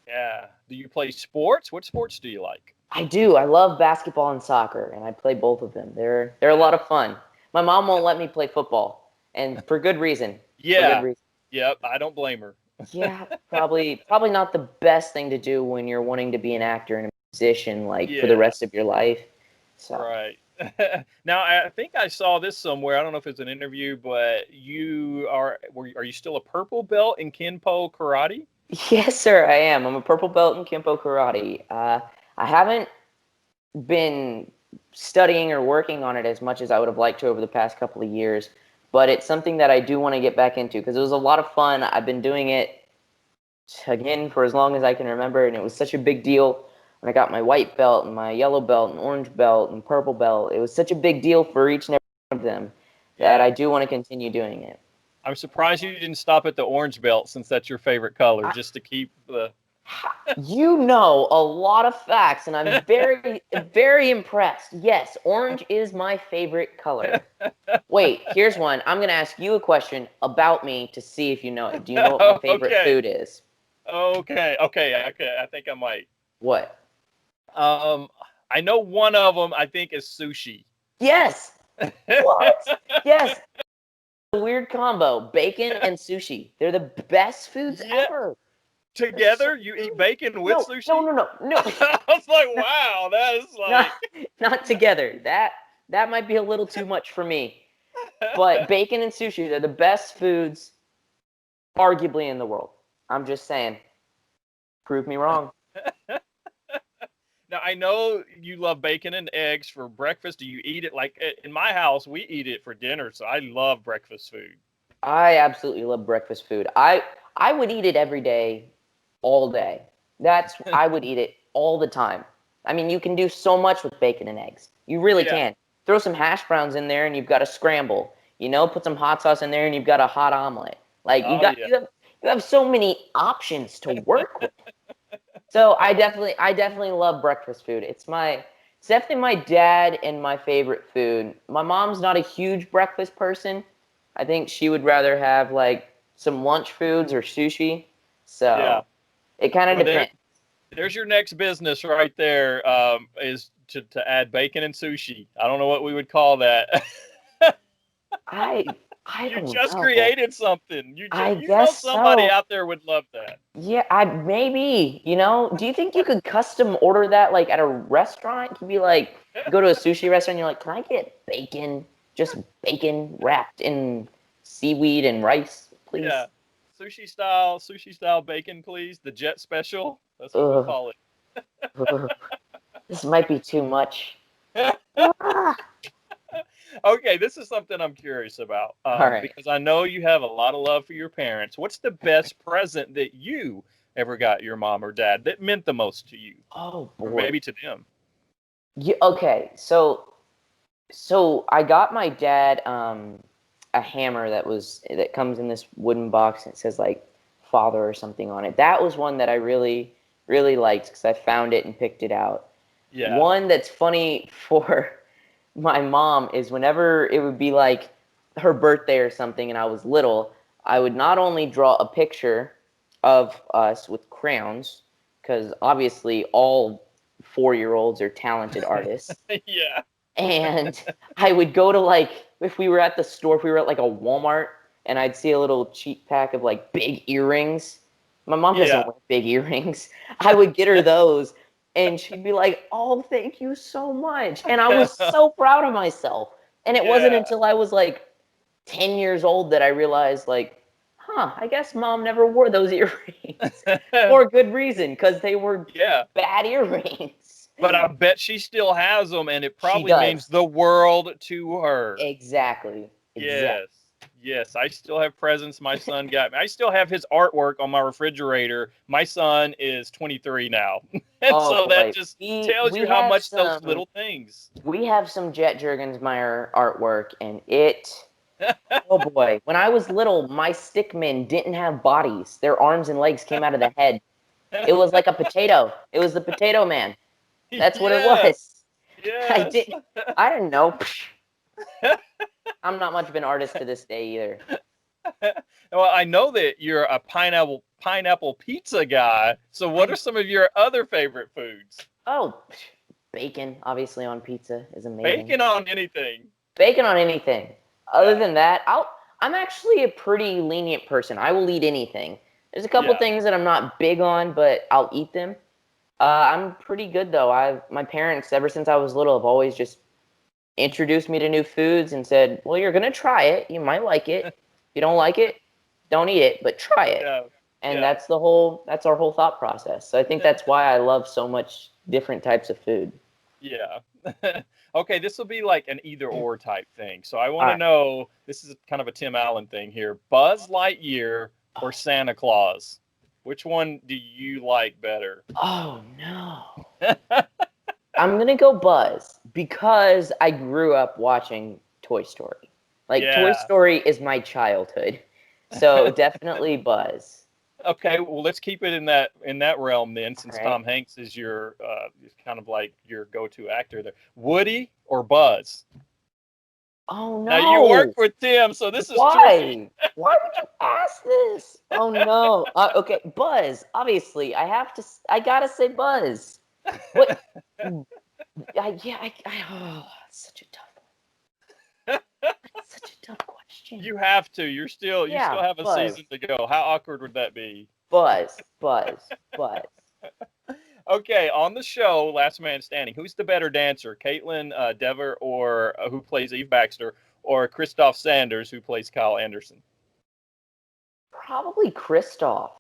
Yeah. Do you play sports? What sports do you like? I do. I love basketball and soccer, and I play both of them. They're a lot of fun. My mom won't let me play football, and for good reason. For good Yeah. reason. Yep. I don't blame her. Yeah, probably not the best thing to do when you're wanting to be an actor in a position like for the Yeah. rest of your life. So Right. Now, I think I saw this somewhere. I don't know if it's an interview, but are you still a purple belt in Kenpo karate? yes, sir, I am. I'm a purple belt in Kempo karate. I haven't been studying or working on it as much as I would have liked to over the past couple of years, but it's something that I do want to get back into because it was a lot of fun. I've been doing it again for as long as I can remember, and it was such a big deal when I got my white belt and my yellow belt and orange belt and purple belt. It was such a big deal for each and every one of them that Yeah. I do want to continue doing it. I'm surprised you didn't stop at the orange belt since that's your favorite color, I, just to keep the. you know a lot of facts, and I'm very, very impressed. Yes, orange is my favorite color. Wait, here's one. I'm going to ask you a question about me to see if you know it. Do you know what my favorite Okay. food is? Okay. I think I might. What? Um, I know one of them. I think is sushi. Yes. What? Yes. A weird combo, bacon and sushi. They're the best foods Yeah. ever. They're so Together, you eat good. bacon with No, no, sushi. no, no, no. I was like, not, wow, that is not, like. not together. That might be a little too much for me. But bacon and sushi, they're the best foods arguably in the world. I'm just saying. Prove me wrong. Now I know you love bacon and eggs for breakfast. Do you eat it like in my house? We eat it for dinner, so I love breakfast food. I absolutely love breakfast food. I would eat it every day, all day. I would eat it all the time. I mean, you can do so much with bacon and eggs. You really Yeah. can. Throw some hash browns in there and you've got a scramble. You know, put some hot sauce in there and you've got a hot omelet. Like Oh yeah. you have so many options to work with. So I definitely love breakfast food. It's definitely my dad and my favorite food. My mom's not a huge breakfast person. I think she would rather have like some lunch foods or sushi. Yeah. So it kind of Well, depends. there's your next business right there. Is to add bacon and sushi. I don't know what we would call that. I You don't just know. created something. I You know guess somebody so. out there would love that. Yeah, I maybe, do you think you could custom order that like at a restaurant? You could be like, go to a sushi restaurant, you're like, can I get bacon, just bacon wrapped in seaweed and rice, please? Yeah. Sushi style bacon, please. The jet special. That's what we'll Ugh, call ugh, this might be too much. it. Ah. Okay, this is something I'm curious about All right. because I know you have a lot of love for your parents. What's the best present that you ever got your mom or dad that meant the most to you, Oh or boy. maybe to them? Yeah, okay, so I got my dad a hammer that comes in this wooden box and it says like father or something on it. That was one that I really really liked because I found it and picked it out. Yeah. One that's funny for my mom is whenever it would be like her birthday or something and I was little, I would not only draw a picture of us with crayons because obviously all 4-year-olds are talented artists, Yeah. and I would go to like if we were at the store, if we were at like a Walmart, and I'd see a little cheap pack of like big earrings. My mom doesn't Yeah. wear big earrings. I would get her those, and she'd be like, "Oh, thank you so much," and I was so proud of myself. And it wasn't Yeah. until I was like 10 years old that I realized like, I guess mom never wore those earrings for good reason because they were Yeah. bad earrings. But I bet she still has them, and it She probably means does. the world to her. Exactly. Exactly. Yes. Yes. I still have presents my son got me. I still have his artwork on my refrigerator. My son is 23 now. And Oh so that boy. just We tells we you how have much those some little things. we have some Jet Jurgensmeyer artwork and oh boy. When I was little, my stickmen didn't have bodies. Their arms and legs came out of the head. It was like a potato. It was the potato man. That's what it Yes. was. I Yes. didn't I didn't know. I'm not much of an artist to this day either. Well, I know that you're a pineapple pizza guy. So what I are some of your other favorite foods? Oh, bacon obviously on pizza is amazing. Bacon on anything. Bacon on anything. Other Yeah. than that, I'm actually a pretty lenient person. I will eat anything. There's a couple Yeah. things that I'm not big on, but I'll eat them. I'm pretty good though. My parents, ever since I was little, have always just introduced me to new foods and said, "Well, you're gonna try it. You might like it. If you don't like it, don't eat it, but try it." Yeah. And Yeah. that's our whole thought process. So I think that's why I love so much different types of food. Yeah. Okay, this will be like an either or type thing. So I All want to right. know, this is kind of a Tim Allen thing here. Buzz Lightyear or Santa Claus? Which one do you like better? Oh no. I'm gonna go Buzz because I grew up watching Toy Story. Like Toy Yeah. Story is my childhood. So definitely Buzz. Okay, well let's keep it in that realm then, All since right. Tom Hanks is your kind of like your go-to actor there. Woody or Buzz? Oh Now you work no. with Tim, so this is tricky. Why? Why would you ask this? Oh no. Okay, Buzz. Obviously, I gotta say Buzz. What? Oh, it's such a tough one. It's such a tough question. You have to. You still Yeah, have a Buzz. season to go. How awkward would that be? Buzz. Buzz. Buzz. Okay, on the show, Last Man Standing, who's the better dancer, Caitlin Dever, or who plays Eve Baxter, or Christoph Sanders, who plays Kyle Anderson? Probably Kristoff.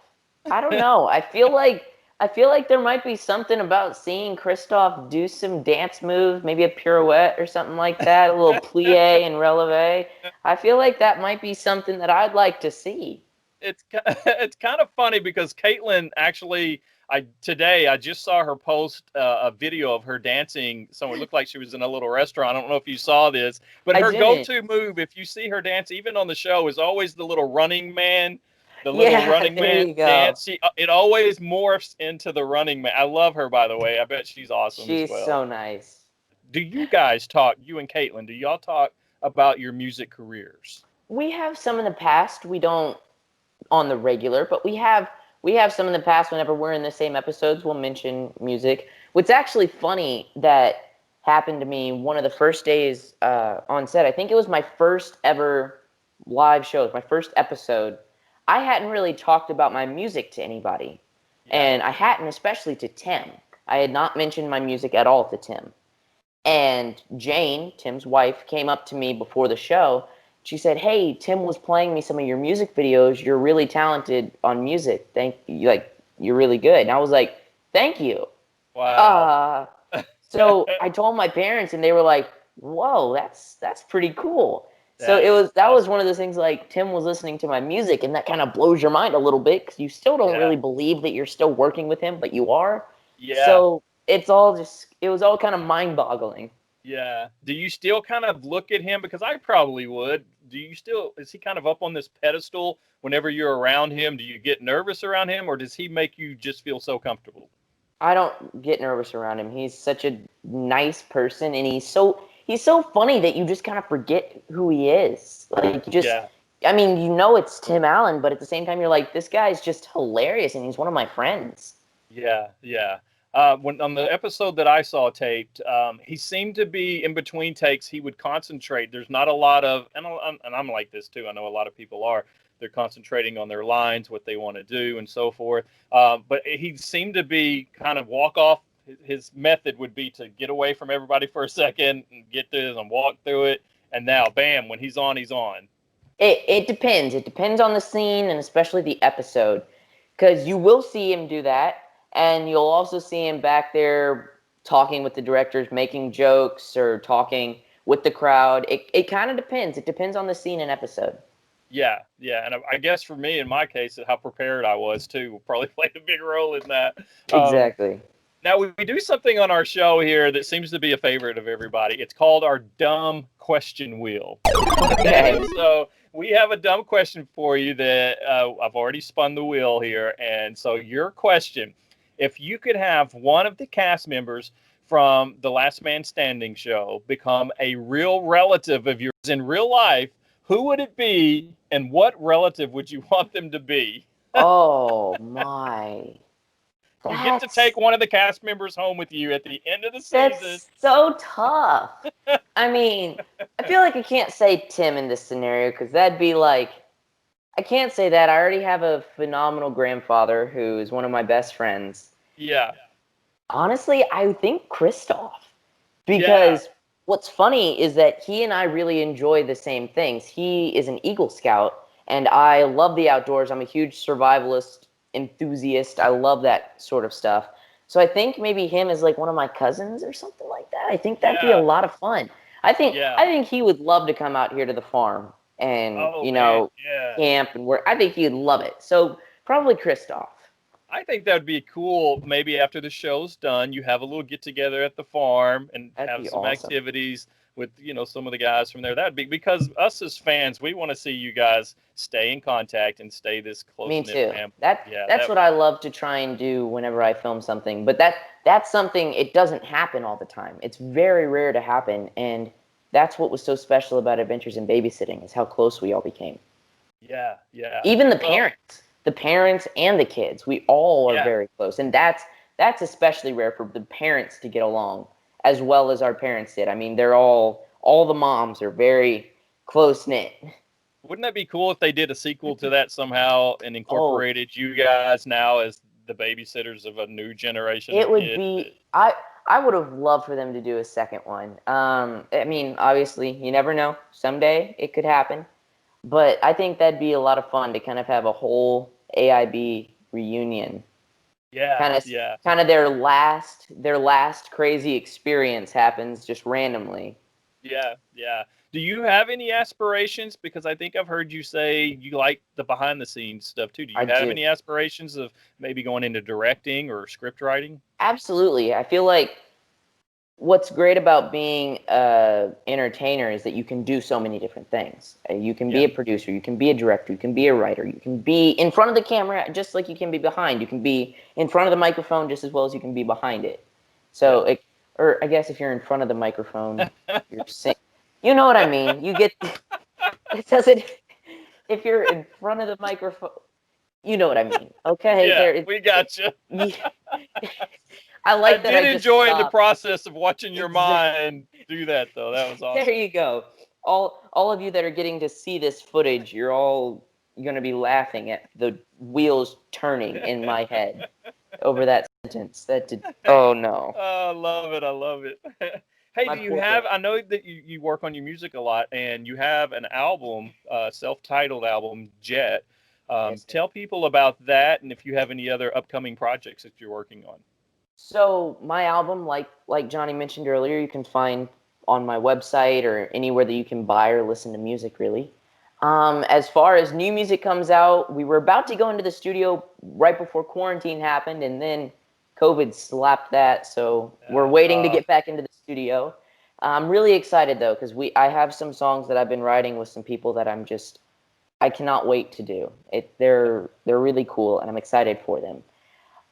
I don't know. I feel like there might be something about seeing Kristoff do some dance moves, maybe a pirouette or something like that, a little plie and releve. I feel like that might be something that I'd like to see. It's it's kind of funny because Caitlin actually, I just saw her post a video of her dancing somewhere. It looked like she was in a little restaurant. I don't know if you saw this, but I her didn't. go-to move, if you see her dance, even on the show, is always the little running man. The little Yeah, running there man you go. dance. It always morphs into the running man. I love her, by the way. I bet she's awesome as She's well. so nice. Do you guys talk, you and Caitlin, do y'all talk about your music careers? We have some in the past. We don't on the regular, but we have some in the past. Whenever we're in the same episodes, we'll mention music. What's actually funny that happened to me one of the first days on set, I think it was my first ever live show, my first episode. I hadn't really talked about my music to anybody, Yeah. and I hadn't, especially to Tim. I had not mentioned my music at all to Tim. And Jane, Tim's wife, came up to me before the show. She said, "Hey, Tim was playing me some of your music videos. You're really talented on music. Thank you. Like, you're really good." And I was like, "Thank you." Wow. Uh, so I told my parents, and they were like, "Whoa, that's pretty cool." So That is that was awesome. one of those things, like Tim was listening to my music, and that kind of blows your mind a little bit because you still don't Yeah. really believe that you're still working with him, but you are. Yeah. So it was all kind of mind-boggling. Yeah. Do you still kind of look at him? Because I probably would. Is he kind of up on this pedestal whenever you're around him? Do you get nervous around him, or does he make you just feel so comfortable? I don't get nervous around him. He's such a nice person, and he's so funny that you just kind of forget who he is. Like you just, Yeah. I mean, it's Tim Allen, but at the same time, you're like, this guy's just hilarious, and he's one of my friends. Yeah. Yeah. When on the episode that I saw taped, he seemed to be in between takes. He would concentrate. There's not a lot of, and I'm like this too. I know a lot of people are. They're concentrating on their lines, what they want to do, and so forth. But he seemed to be kind of walk off. His method would be to get away from everybody for a second and get through this and walk through it. And now, bam! When he's on, he's on. It depends. It depends on the scene and especially the episode, because you will see him do that, and you'll also see him back there talking with the directors, making jokes or talking with the crowd. It kind of depends. It depends on the scene and episode. Yeah, yeah, and I guess for me, in my case, how prepared I was too probably played a big role in that. Um, Exactly. Now we do something on our show here that seems to be a favorite of everybody. It's called our dumb question wheel. Okay. Okay, so we have a dumb question for you that I've already spun the wheel here, and so your question: if you could have one of the cast members from the Last Man Standing show become a real relative of yours in real life, who would it be, and what relative would you want them to be? Oh my. You get to That's take one of the cast members home with you at the end of the season. that's so tough. I mean, I feel like I can't say Tim in this scenario because that'd be like I can't say that. I already have a phenomenal grandfather who is one of my best friends. Yeah. Honestly, I think Kristoff. Because what's funny is that he and I really enjoy the same things. He is an Eagle Scout, and I love the outdoors. I'm a huge survivalist enthusiast. I love that sort of stuff. So I think maybe him is like one of my cousins or something like that. I think that'd be a Yeah. lot of fun. I think Yeah. I think he would love to come out here to the farm and, Oh man. Yeah. camp and work. I think he'd love it. So probably Kristoff. I think that would be cool. Maybe after the show's done, you have a little get together at the farm and That'd have be some awesome. activities with, some of the guys from there. That'd be because us as fans, we want to see you guys stay in contact and stay this close Me knit too. family. That Yeah, that's what I love to try and do whenever I film something. But that's something, it doesn't happen all the time. It's very rare to happen, and that's what was so special about Adventures in Babysitting is how close we all became. yeah. Even Well, the parents and the kids, we all are yeah, very close, and that's especially rare for the parents to get along as well as our parents did. I mean, they're all the moms are very close knit. wouldn't that be cool if they did a sequel to that somehow and Oh, incorporated you guys now as the babysitters of a new generation it of would kids? be I would have loved for them to do a second one. I mean, obviously, you never know. Someday it could happen, but I think that'd be a lot of fun to kind of have a whole AIB reunion. Yeah, Kind of yeah. kind of their last crazy experience happens just randomly. Yeah. Do you have any aspirations? Because I think I've heard you say you like the behind the scenes stuff too. Do I you have do. any aspirations of maybe going into directing or script writing? Absolutely. I feel like what's great about being a entertainer is that you can do so many different things. You can be Yeah. a producer, you can be a director, you can be a writer, you can be in front of the camera just like you can be behind. You can be in front of the microphone just as well as you can be behind it. Yeah. So, or I guess if you're in front of the microphone, you're sing. You know what I mean? You get it doesn't. If you're in front of the microphone, you know what I mean. Okay, Yeah, there. we got you. I I like that. did I just enjoy the stopped. process of watching your Exactly. mind do that though. That was There awesome. you go. All of you that are getting to see this footage, you're all going to be laughing at the wheels turning in my head over that sentence. That did. Oh no, Oh, I love it. I love it. Hey, my do you poor have? brain. I know that you work on your music a lot, and you have an album, self-titled album, Jet. Yes, sir. Tell people about that, and if you have any other upcoming projects that you're working on. So my album, like Johnny mentioned earlier, you can find on my website or anywhere that you can buy or listen to music. Really, as far as new music comes out, we were about to go into the studio right before quarantine happened, and then COVID slapped that. So we're waiting to get back into the studio. I'm really excited though, because I have some songs that I've been writing with some people that I cannot wait to do. They're really cool, and I'm excited for them.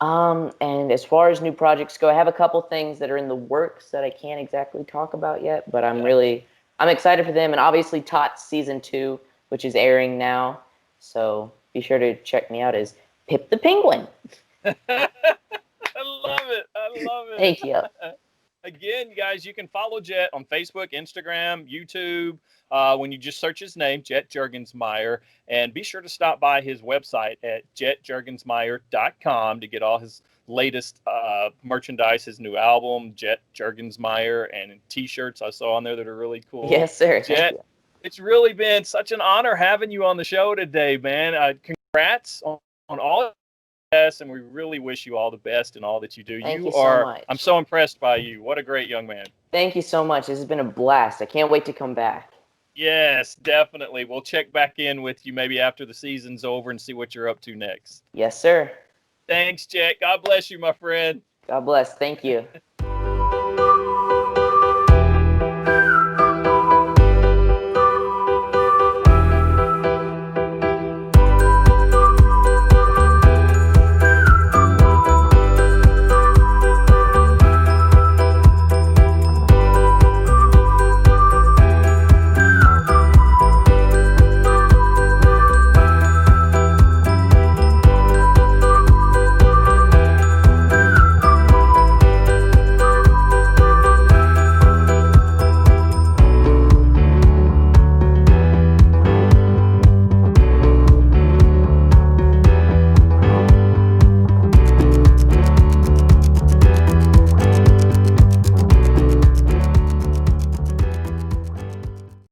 And as far as new projects go, I have a couple things that are in the works that I can't exactly talk about yet, but Yeah. I'm excited for them. And obviously Tots season 2, which is airing now. So be sure to check me out as Pip the Penguin. I love it. I love Thank you. it. Again, guys, you can follow Jet on Facebook, Instagram, YouTube. When you just search his name, Jet Jurgensmeyer, and be sure to stop by his website at jetjurgensmeyer.com to get all his latest merchandise, his new album, Jet Jurgensmeyer, and T-shirts I saw on there that are really cool. Yes, sir. Thank Jet, you. it's really been such an honor having you on the show today, man. Congrats on all best, and we really wish you all the best in all that you do. Thank you You so are, I'm much. so impressed by you. What a great young man. Thank you so much. This has been a blast. I can't wait to come back. Yes, definitely. We'll check back in with you maybe after the season's over and see what you're up to next. Yes, sir. Thanks, Jack. God bless you, my friend. God bless. Thank you.